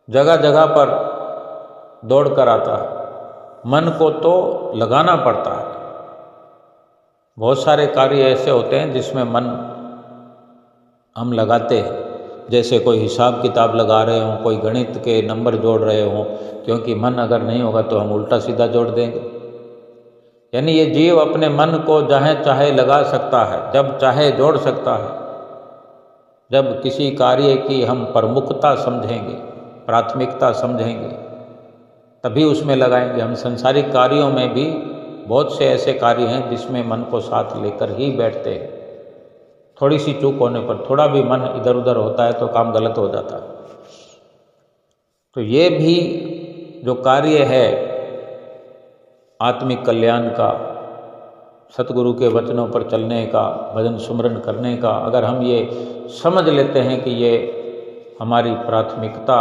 जगह जगह पर दौड़ कर आता है। मन को तो लगाना पड़ता है। बहुत सारे कार्य ऐसे होते हैं जिसमें मन हम लगाते हैं, जैसे कोई हिसाब किताब लगा रहे हों, कोई गणित के नंबर जोड़ रहे हों, क्योंकि मन अगर नहीं होगा तो हम उल्टा सीधा जोड़ देंगे। यानी ये जीव अपने मन को जहाँ चाहे लगा सकता है, जब चाहे जोड़ सकता है। जब किसी कार्य की हम प्रमुखता समझेंगे, प्राथमिकता समझेंगे, तभी उसमें लगाएंगे। हम संसारिक कार्यों में भी बहुत से ऐसे कार्य हैं जिसमें मन को साथ लेकर ही बैठते हैं। थोड़ी सी चूक होने पर, थोड़ा भी मन इधर उधर होता है तो काम गलत हो जाता है। तो ये भी जो कार्य है आत्मिक कल्याण का, सतगुरु के वचनों पर चलने का, भजन सुमरन करने का, अगर हम ये समझ लेते हैं कि ये हमारी प्राथमिकता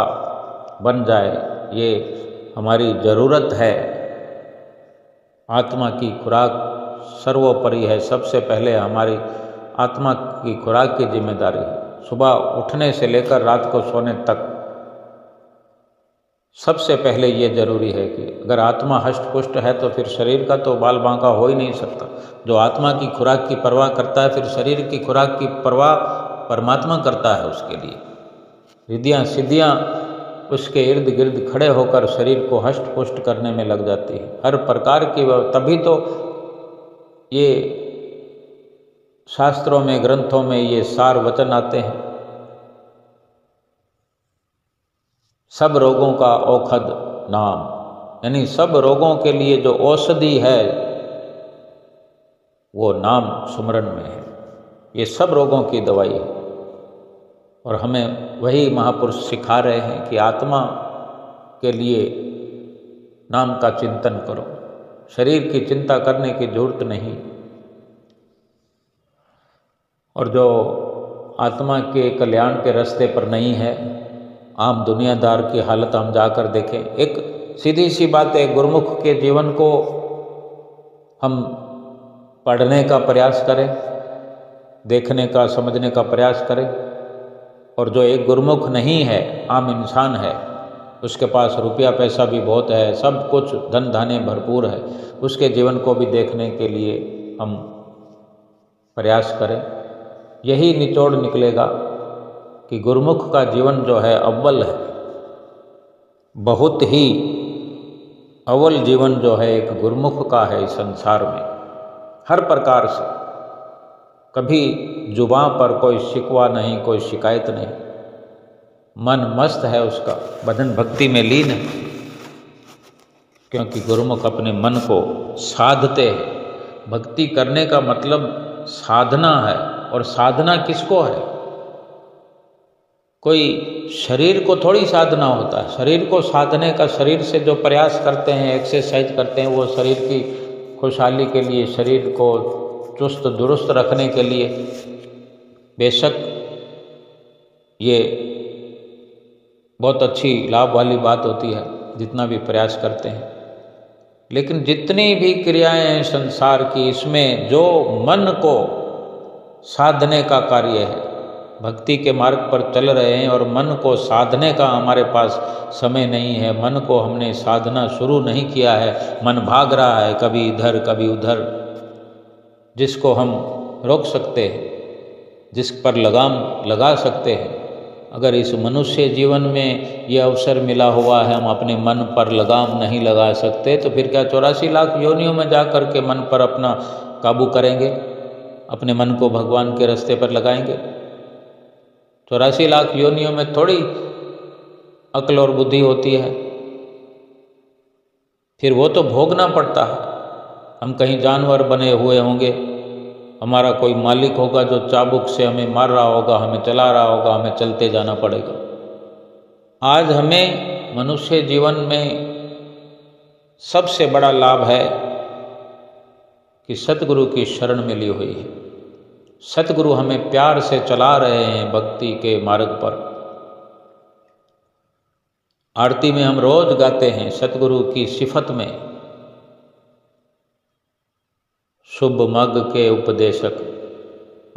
बन जाए, ये हमारी ज़रूरत है, आत्मा की खुराक सर्वोपरि है। सबसे पहले हमारी आत्मा की खुराक की जिम्मेदारी है। सुबह उठने से लेकर रात को सोने तक सबसे पहले ये जरूरी है कि अगर आत्मा हष्ट पुष्ट है तो फिर शरीर का तो बाल बांका हो ही नहीं सकता। जो आत्मा की खुराक की परवाह करता है, फिर शरीर की खुराक की परवाह परमात्मा करता है। उसके लिए रिद्धियाँ सिद्धियाँ उसके इर्द गिर्द खड़े होकर शरीर को हष्ट पुष्ट करने में लग जाती है, हर प्रकार की। तभी तो ये शास्त्रों में, ग्रंथों में ये सार वचन आते हैं। सब रोगों का औषध नाम, यानी सब रोगों के लिए जो औषधि है वो नाम सुमरन में है। ये सब रोगों की दवाई है। और हमें वही महापुरुष सिखा रहे हैं कि आत्मा के लिए नाम का चिंतन करो, शरीर की चिंता करने की जरूरत नहीं। और जो आत्मा के कल्याण के रास्ते पर नहीं है, आम दुनियादार की हालत हम जाकर देखें। एक सीधी सी बात है, गुरुमुख के जीवन को हम पढ़ने का प्रयास करें, देखने का, समझने का प्रयास करें। और जो एक गुरुमुख नहीं है, आम इंसान है, उसके पास रुपया पैसा भी बहुत है, सब कुछ धन धान्य भरपूर है, उसके जीवन को भी देखने के लिए हम प्रयास करें। यही निचोड़ निकलेगा कि गुरुमुख का जीवन जो है अव्वल है, बहुत ही अव्वल जीवन जो है एक गुरुमुख का है इस संसार में। हर प्रकार से कभी जुबां पर कोई शिकवा नहीं, कोई शिकायत नहीं, मन मस्त है उसका, भजन भक्ति में लीन है, क्योंकि गुरुमुख अपने मन को साधते हैं। भक्ति करने का मतलब साधना है। और साधना किसको है? कोई शरीर को थोड़ी साधना होता है। शरीर को साधने का, शरीर से जो प्रयास करते हैं, एक्सरसाइज करते हैं, वो शरीर की खुशहाली के लिए, शरीर को चुस्त दुरुस्त रखने के लिए बेशक ये बहुत अच्छी लाभ वाली बात होती है, जितना भी प्रयास करते हैं। लेकिन जितनी भी क्रियाएं हैं संसार की, इसमें जो मन को साधने का कार्य है, भक्ति के मार्ग पर चल रहे हैं और मन को साधने का हमारे पास समय नहीं है, मन को हमने साधना शुरू नहीं किया है, मन भाग रहा है कभी इधर कभी उधर, जिसको हम रोक सकते हैं, जिस पर लगाम लगा सकते हैं। अगर इस मनुष्य जीवन में ये अवसर मिला हुआ है, हम अपने मन पर लगाम नहीं लगा सकते, तो फिर क्या 84 लाख योनियों में जा कर के मन पर अपना काबू करेंगे, अपने मन को भगवान के रास्ते पर लगाएंगे? 84 लाख योनियों में थोड़ी अक्ल और बुद्धि होती है, फिर वो तो भोगना पड़ता है। हम कहीं जानवर बने हुए होंगे, हमारा कोई मालिक होगा जो चाबुक से हमें मार रहा होगा, हमें चला रहा होगा, हमें चलते जाना पड़ेगा। आज हमें मनुष्य जीवन में सबसे बड़ा लाभ है कि सतगुरु की शरण मिली हुई है। सतगुरु हमें प्यार से चला रहे हैं भक्ति के मार्ग पर। आरती में हम रोज गाते हैं सतगुरु की सिफत में, शुभ मग के उपदेशक,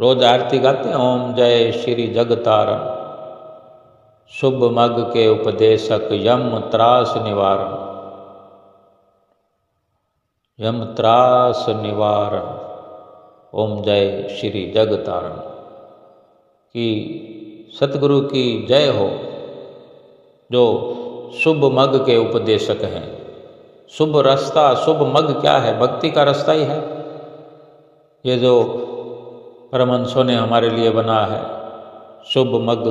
रोज आरती गाते हैं, ओम जय श्री जगतारण, शुभ मग के उपदेशक, यम त्रास निवारण, यम त्रास निवारण, ओम जय श्री जगतारण। कि सतगुरु की जय हो जो शुभ मग के उपदेशक हैं। शुभ रास्ता, शुभ मग क्या है? भक्ति का रास्ता ही है। ये जो परमहंसों ने हमारे लिए बना है, शुभ मग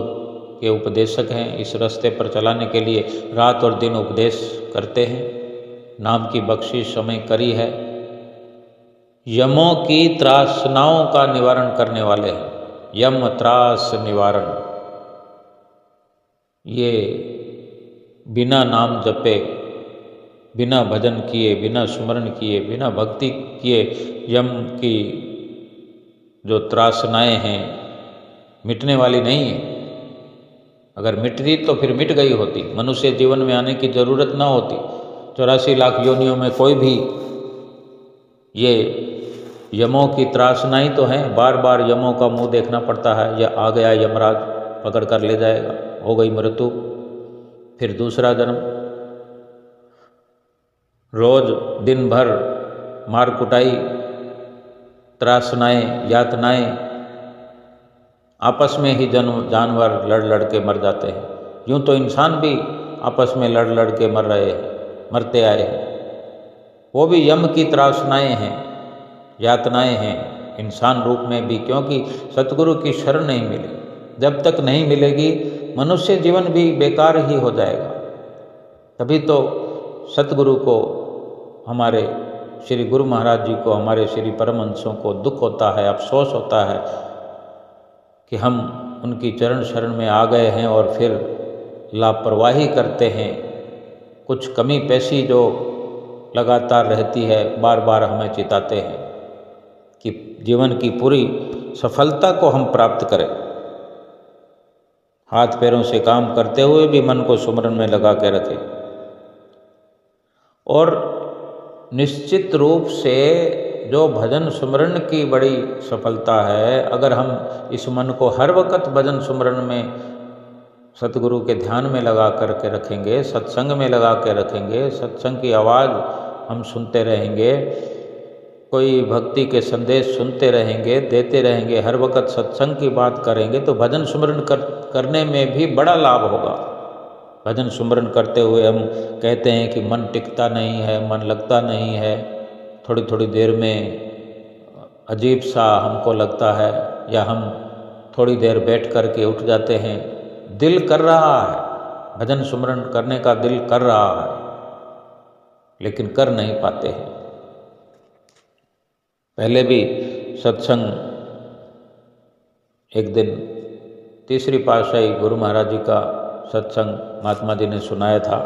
के उपदेशक हैं। इस रास्ते पर चलाने के लिए रात और दिन उपदेश करते हैं। नाम की बख्शिश हमें करी है। यमों की त्रासनाओं का निवारण करने वाले हैं, यम त्रास निवारण। ये बिना नाम जपे, बिना भजन किए, बिना स्मरण किए, बिना भक्ति किए यम की जो त्रासनाएं हैं मिटने वाली नहीं है। अगर मिटती तो फिर मिट गई होती, मनुष्य जीवन में आने की जरूरत ना होती। 84 लाख योनियों में कोई भी ये यमों की त्रासनाई तो है, बार बार यमों का मुंह देखना पड़ता है। यह आ गया यमराज, पकड़ कर ले जाएगा, हो गई मृत्यु, फिर दूसरा जन्म। रोज दिन भर मार कुटाई, त्रासनाएं, यातनाएं, आपस में ही जानवर लड़ लड़ के मर जाते हैं। यूं तो इंसान भी आपस में लड़ लड़ के मरते आए हैं। वो भी यम की त्रासनाएं हैं, यातनाएं हैं, इंसान रूप में भी, क्योंकि सतगुरु की शरण नहीं मिली। जब तक नहीं मिलेगी मनुष्य जीवन भी बेकार ही हो जाएगा। तभी तो सतगुरु को, हमारे श्री गुरु महाराज जी को, हमारे श्री परमहंसों को दुख होता है, अफसोस होता है कि हम उनकी चरण शरण में आ गए हैं और फिर लापरवाही करते हैं। कुछ कमी पेशी जो लगातार रहती है, बार बार हमें चिताते हैं कि जीवन की पूरी सफलता को हम प्राप्त करें। हाथ पैरों से काम करते हुए भी मन को सुमरन में लगा के रखें। और निश्चित रूप से जो भजन सुमरन की बड़ी सफलता है, अगर हम इस मन को हर वक्त भजन सुमरन में सतगुरु के ध्यान में लगा करके रखेंगे, सत्संग में लगा के रखेंगे, सत्संग की आवाज़ हम सुनते रहेंगे, कोई भक्ति के संदेश सुनते रहेंगे, देते रहेंगे, हर वक्त सत्संग की बात करेंगे, तो भजन सुमरन करने में भी बड़ा लाभ होगा। भजन सुमरन करते हुए हम कहते हैं कि मन टिकता नहीं है, मन लगता नहीं है, थोड़ी थोड़ी देर में अजीब सा हमको लगता है, या हम थोड़ी देर बैठ कर के उठ जाते हैं। दिल कर रहा है, भजन सुमरन करने का दिल कर रहा है, लेकिन कर नहीं पाते हैं। पहले भी सत्संग, एक दिन तीसरी पातशाही गुरु महाराज जी का सत्संग महात्मा जी ने सुनाया था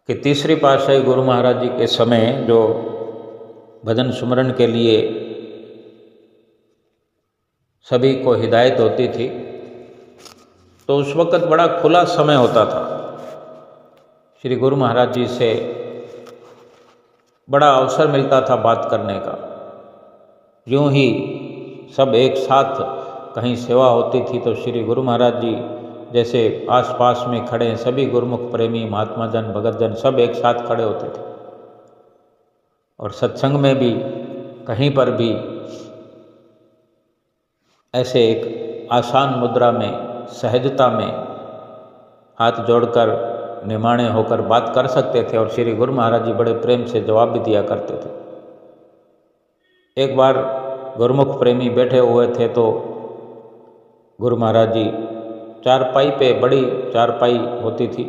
कि तीसरी पातशाही गुरु महाराज जी के समय जो भजन सुमरन के लिए सभी को हिदायत होती थी, तो उस वक़्त बड़ा खुला समय होता था। श्री गुरु महाराज जी से बड़ा अवसर मिलता था बात करने का। यूँ ही सब एक साथ कहीं सेवा होती थी तो श्री गुरु महाराज जी जैसे आसपास में खड़े हैं, सभी गुरुमुख प्रेमी महात्मा जन भगत जन सब एक साथ खड़े होते थे। और सत्संग में भी कहीं पर भी ऐसे एक आसान मुद्रा में, सहजता में हाथ जोड़कर निमाणे होकर बात कर सकते थे और श्री गुरु महाराज जी बड़े प्रेम से जवाब भी दिया करते थे। एक बार गुरुमुख प्रेमी बैठे हुए थे तो गुरु महाराज जी चारपाई पे, बड़ी चारपाई होती थी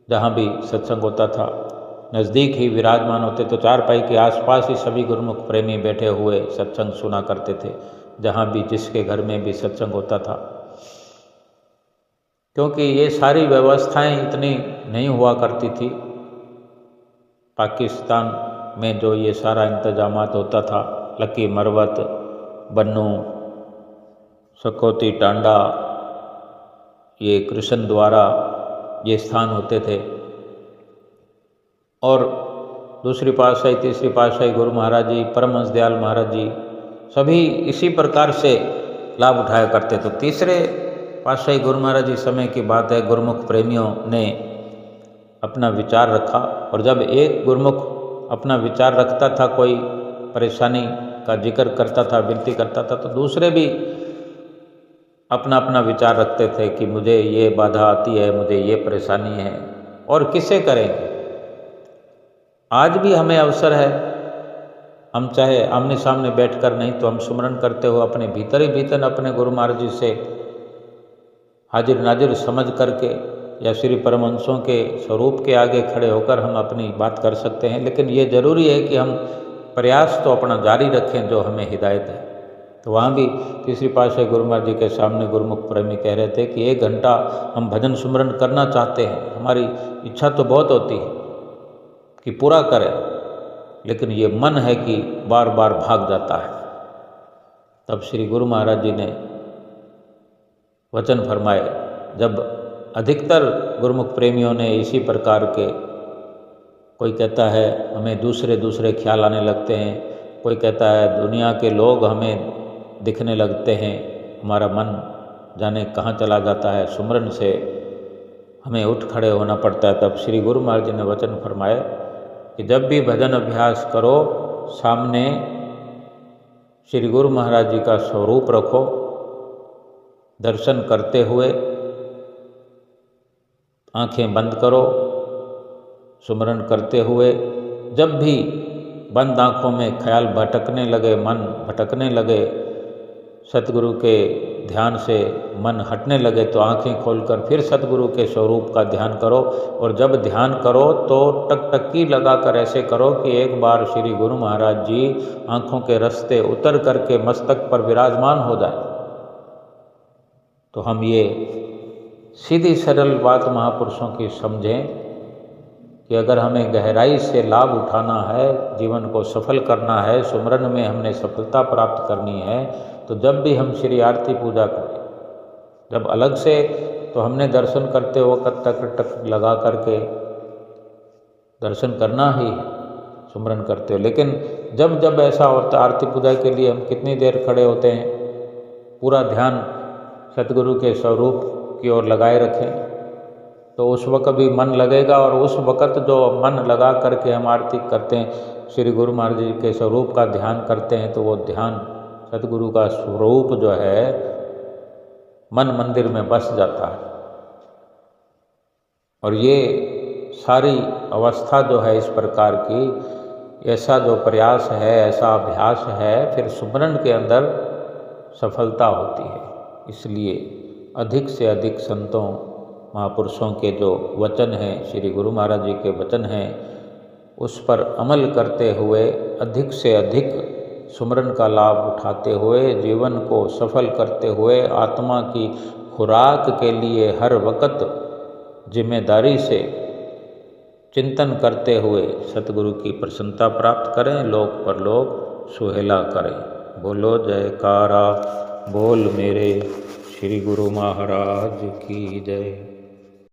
जहाँ भी सत्संग होता था, नज़दीक ही विराजमान होते, तो चारपाई के आसपास ही सभी गुरुमुख प्रेमी बैठे हुए सत्संग सुना करते थे, जहाँ भी जिसके घर में भी सत्संग होता था। क्योंकि ये सारी व्यवस्थाएं इतनी नहीं हुआ करती थी। पाकिस्तान में जो ये सारा इंतजामात होता था, लकी मरवत, बन्नू, सकौती, टांडा, ये कृष्ण द्वारा ये स्थान होते थे। और दूसरी पातशाही, तीसरी पातशाही गुरु महाराज जी, परमहंस दयाल महाराज जी सभी इसी प्रकार से लाभ उठाया करते। तो तीसरे पातशाही गुरु महाराज जी समय की बात है, गुरुमुख प्रेमियों ने अपना विचार रखा और जब एक गुरुमुख अपना विचार रखता था, कोई परेशानी का जिक्र करता था, विनती करता था, तो दूसरे भी अपना अपना विचार रखते थे कि मुझे ये बाधा आती है, मुझे ये परेशानी है और किसे करेंगे। आज भी हमें अवसर है, हम चाहे आमने सामने बैठकर नहीं तो हम सुमरन करते हो अपने भीतर ही भीतर अपने गुरु महाराज जी से हाजिर नाजिर समझ करके या श्री परमहंसों के स्वरूप के आगे खड़े होकर हम अपनी बात कर सकते हैं। लेकिन ये ज़रूरी है कि हम प्रयास तो अपना जारी रखें जो हमें हिदायत है। तो वहाँ भी तीसरी पातशाही गुरु महाराज जी के सामने गुरुमुख प्रेमी कह रहे थे कि 1 घंटा हम भजन सुमरन करना चाहते हैं, हमारी इच्छा तो बहुत होती है कि पूरा करें, लेकिन ये मन है कि बार बार भाग जाता है। तब श्री गुरु महाराज जी ने वचन फरमाए। जब अधिकतर गुरुमुख प्रेमियों ने इसी प्रकार के, कोई कहता है हमें दूसरे दूसरे ख्याल आने लगते हैं, कोई कहता है दुनिया के लोग हमें दिखने लगते हैं, हमारा मन जाने कहाँ चला जाता है, सुमरन से हमें उठ खड़े होना पड़ता है। तब श्री गुरु महाराज जी ने वचन फरमाए कि जब भी भजन अभ्यास करो, सामने श्री गुरु महाराज जी का स्वरूप रखो, दर्शन करते हुए आंखें बंद करो, सुमरन करते हुए जब भी बंद आँखों में ख्याल भटकने लगे, मन भटकने लगे, सतगुरु के ध्यान से मन हटने लगे, तो आंखें खोलकर फिर सतगुरु के स्वरूप का ध्यान करो। और जब ध्यान करो तो टकटकी लगाकर ऐसे करो कि एक बार श्री गुरु महाराज जी आँखों के रास्ते उतर करके मस्तक पर विराजमान हो जाए। तो हम ये सीधी सरल बात महापुरुषों की समझें कि अगर हमें गहराई से लाभ उठाना है, जीवन को सफल करना है, सुमरन में हमने सफलता प्राप्त करनी है, तो जब भी हम श्री आरती पूजा करें, जब अलग से तो हमने दर्शन करते वक्त टक लगा करके दर्शन करना ही है, सुमरन करते हो, लेकिन जब जब ऐसा होता, आरती पूजा के लिए हम कितनी देर खड़े होते हैं, पूरा ध्यान सतगुरु के स्वरूप की ओर लगाए रखें, तो उस वक्त भी मन लगेगा। और उस वक्त जो मन लगा करके हम आरती करते हैं, श्री गुरु महाराज जी के स्वरूप का ध्यान करते हैं, तो वो ध्यान सतगुरु का स्वरूप जो है मन मंदिर में बस जाता है। और ये सारी अवस्था जो है इस प्रकार की, ऐसा जो प्रयास है, ऐसा अभ्यास है, फिर सुमरन के अंदर सफलता होती है। इसलिए अधिक से अधिक संतों महापुरुषों के जो वचन हैं, श्री गुरु महाराज जी के वचन हैं, उस पर अमल करते हुए अधिक से अधिक सुमरन का लाभ उठाते हुए, जीवन को सफल करते हुए, आत्मा की खुराक के लिए हर वक्त जिम्मेदारी से चिंतन करते हुए सतगुरु की प्रसन्नता प्राप्त करें, लोक परलोक सुहेला करें। बोलो जयकारा बोल मेरे श्री गुरु महाराज की जय।